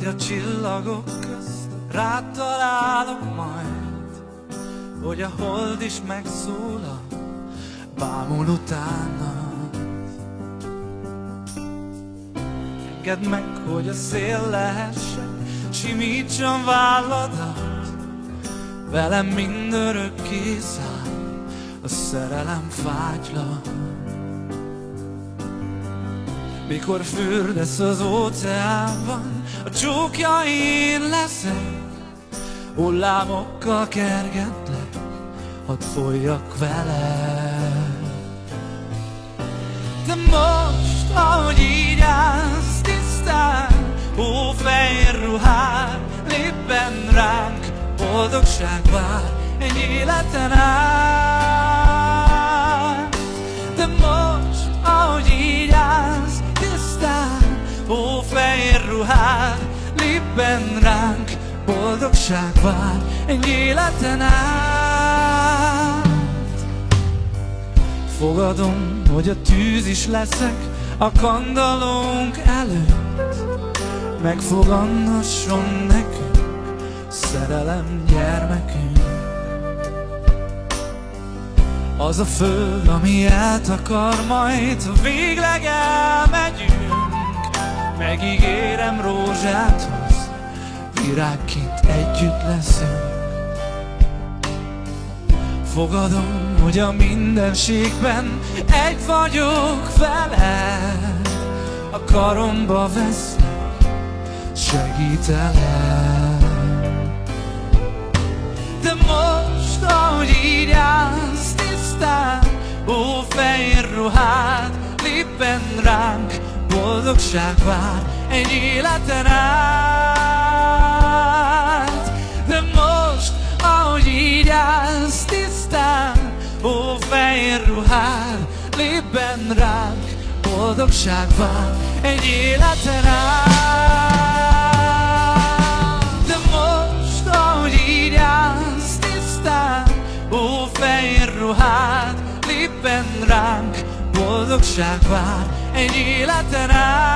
a csillagok közt rád találok majd, hogy a hold is megszólal, bámul utánad. Engedd meg, hogy a szél lehessen, simítson válladat, velem mindörökké száll a szerelem fátyla. Mikor fürdesz az óceánban, a csókja én leszek, hullámokkal kergetlek, hadd folyjak veled. De most, ahogy így állsz tisztán, hófehér ruhád, lépben ránk, boldogság vár egy életen át. De most, ahogy így állsz tisztán, hófehér ruhád, lépben ránk, boldogság vár egy életen át. Fogadom, hogy a tűz is leszek a kandallónk előtt, megfoganhasson nekünk szerelem gyermekünk. Az a föld, ami eltakar majd, ha végleg elmegyünk, megígérem rózsáthoz, virágként együtt leszünk. Fogadom, hogy a mindenségben egy vagyok veled, a karomba veszlek, segítelek. De most, ahogy így állsz tisztán, hófehér ruhád, lépben ránk, boldogság vár egy életen át. De most, ahogy így állsz tisztán, hófehér ruhád, lépben ránk, boldogság vár egy életen át. De most, ahogy így állsz tisztán, hófehér ruhád, lépben ránk, boldogság vár egy életen át.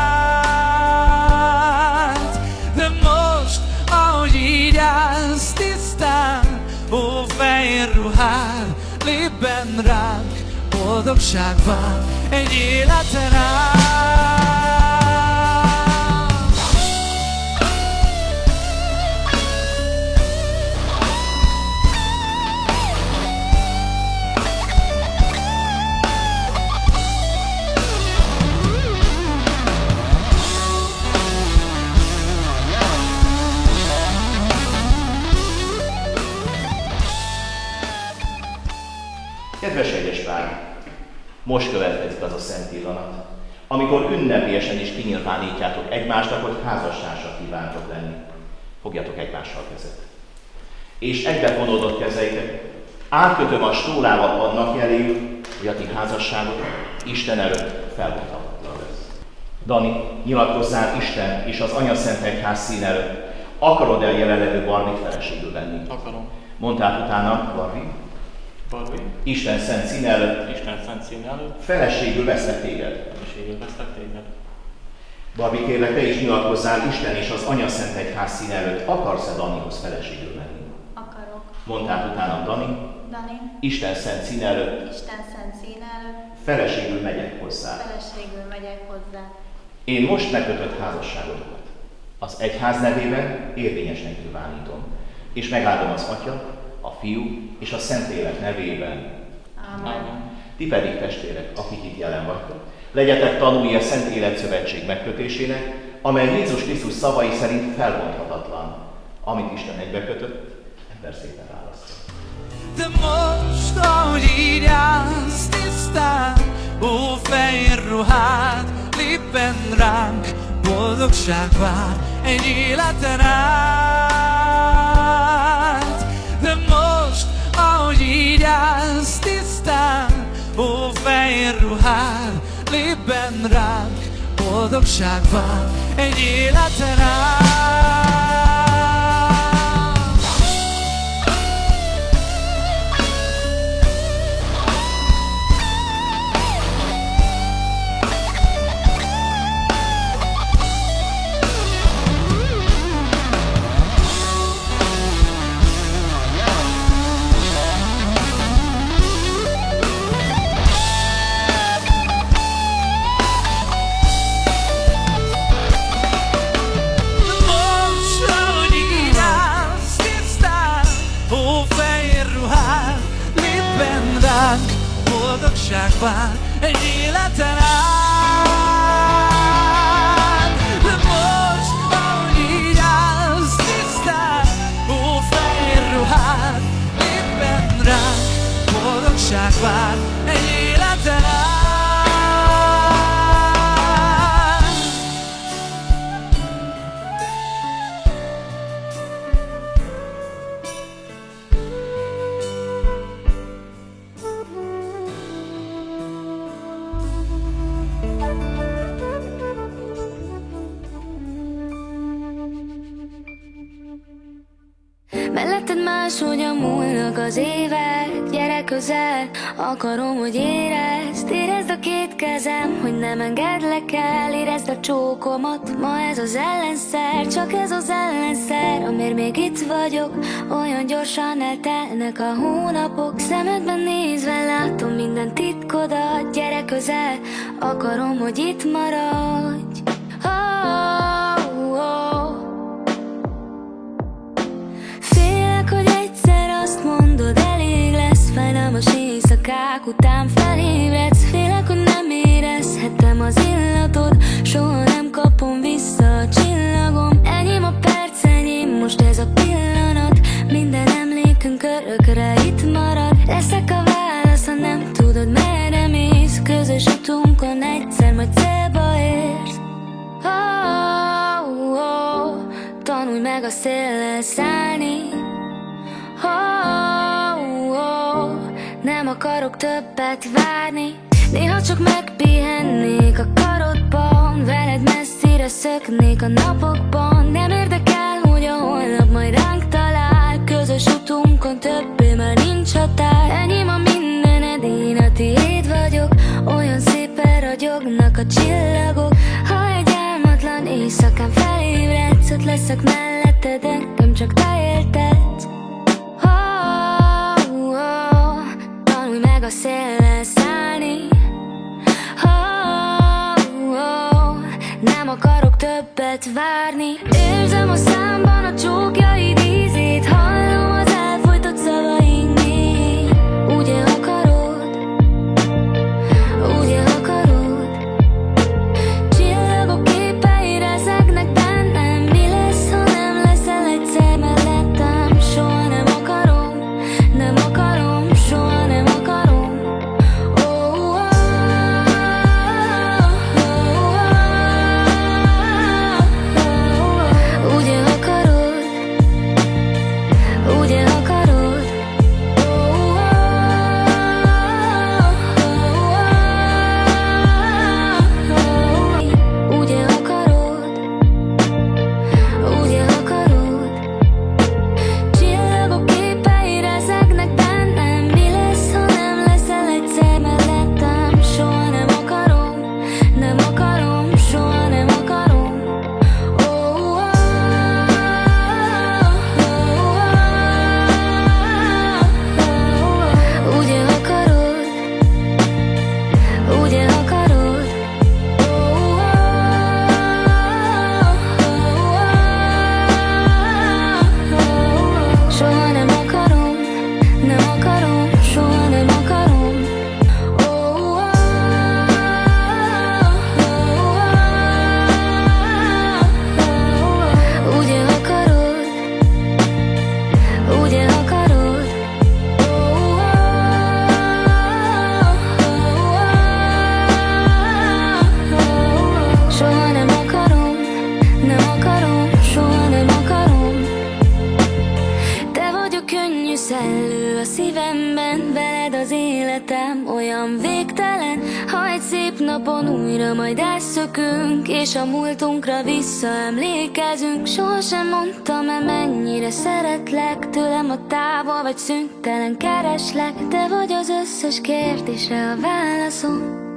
De most, ahogy így állsz tisztán, hófehér ruhád, lépben ránk, boldogság vár egy életen át. Kedves egyespár, most következik az a szent pillanat, amikor ünnepélyesen is kinyilvánítjátok egymásnak, hogy házastársak kívántok lenni. Fogjatok egymással kezet. És egybefonódott kezeiket átkötöm a stólával annak jeléül, hogy a ti házasságot Isten előtt felbonthatatlan lesz. Dani, nyilatkozzál Isten és az Anyaszentegyház szín előtt. Akarod-e jelenlevő Barbit feleségül venni? Akarom. Mondtál utána, Barbi? Barbi. Isten szent szín előtt. Isten szent szín előtt. Feleségül veszlek téged. Feleségül veszlek téged. Barbi, kérlek, te is nyilatkozzál Isten és az Anyaszentegyház szín előtt. Akarsz-e Danihoz feleségül venni? Akarok. Mondtál utána, Dani. Dani. Isten szent szín előtt. Isten szent szín előtt. Feleségül megyek hozzá. Feleségül megyek hozzá. Én most megkötött házasságotokat az egyház nevében érvényesnek nyilvánítom, és megáldom az Atya, a Fiú és a Szentlélek nevében. Amen. Ti pedig, testvérek, akik itt jelen vagytok, legyetek tanulni a Szent Életszövetség megkötésének, amely Jézus Krisztus szavai szerint felbonthatatlan. Amit Isten egybekötött, ember szépen választja. De most, ahogy így állsz tisztán, hófehér ruhád, lépben ránk, boldogság vár egy életen át. De most, ahogy így állsz tisztán, hófehér ruhád, lépben ránk, boldogság vár egy életen át. boldogság vár egy életen át. De most, ahogy így állsz tisztán, ó fehér ruhád, éppen ránk boldogság vár egy életen át. Melletted máshogyan múlnak az évek, gyere közel, akarom, hogy érezd a két kezem, hogy nem engedlek el, érezd a csókomat, ma ez az ellenszer, csak ez az ellenszer, amiért még itt vagyok, olyan gyorsan eltelnek a hónapok, szemedben nézve látom minden titkodat, gyere közel, akarom, hogy itt maradj. Oh, oh. Hogy egyszer azt mondod, elég lesz, fájdalmas éjszakák után felébredsz. Félek, hogy nem érezhetem az illatod, soha nem kapom vissza a csillagom. Enyém a perc, enyém most ez a pillanat, minden emlékünk örökre itt marad. Leszek a válasz, ha nem tudod, merre mész, közös utunkon egyszer majd célba érsz. Oh, oh, tanulj meg a széllel szállni. Oh, oh, nem akarok többet várni. Néha csak megpihennék a karodban, veled messzire szöknék a napokban. Nem érdekel, hogy a holnap majd ránk talál, közös utunkon többé már nincs határ. Enyém a mindened, én a tiéd vagyok, olyan szépen ragyognak a csillagok. Ha egy álmatlan éjszakán felébredsz, ott leszek melletted, engem csak te éltetsz. Tanulj meg a széllel szállni. Oh, oh, nem akarok többet várni. Érzem a számban a csókjaid ízét, hallom az elfojtott szavaink még. Ugye akarod, ugye akarod. Csillagok képei rezegnek bennem, mi lesz, ha nem leszel egyszer mellettem. Soha nem akarom, nem akarom, soha nem akarom. Oh, oh, oh, oh, ugye akarod, ugye akarod. Oh, ugye akarod, ugye akarod. Csillagok képei rezegnek bennem, mi lesz, ha nem leszel egyszer mellettem. Soha nem akarom, nem akarom, soha nem akarom. Oh, oh, oh, oh, ugye akarod, ugye akarod. Soha nem akarom, nem akarom, soha nem akarom. Ugye akarod, ugye akarod. Soha nem akarom, nem akarom, soha nem akarom. Te vagy a könnyű szellő a szívemben, veled az életem olyan végtelen. Ha egy szép napon újra majd elszökünk, és a múltunkra visszaemlékezünk. Sohasem mondtam el, mennyire szeretlek, tőlem a távol vagy szüntelen kereslek. Te vagy az összes kérdésre a válaszom.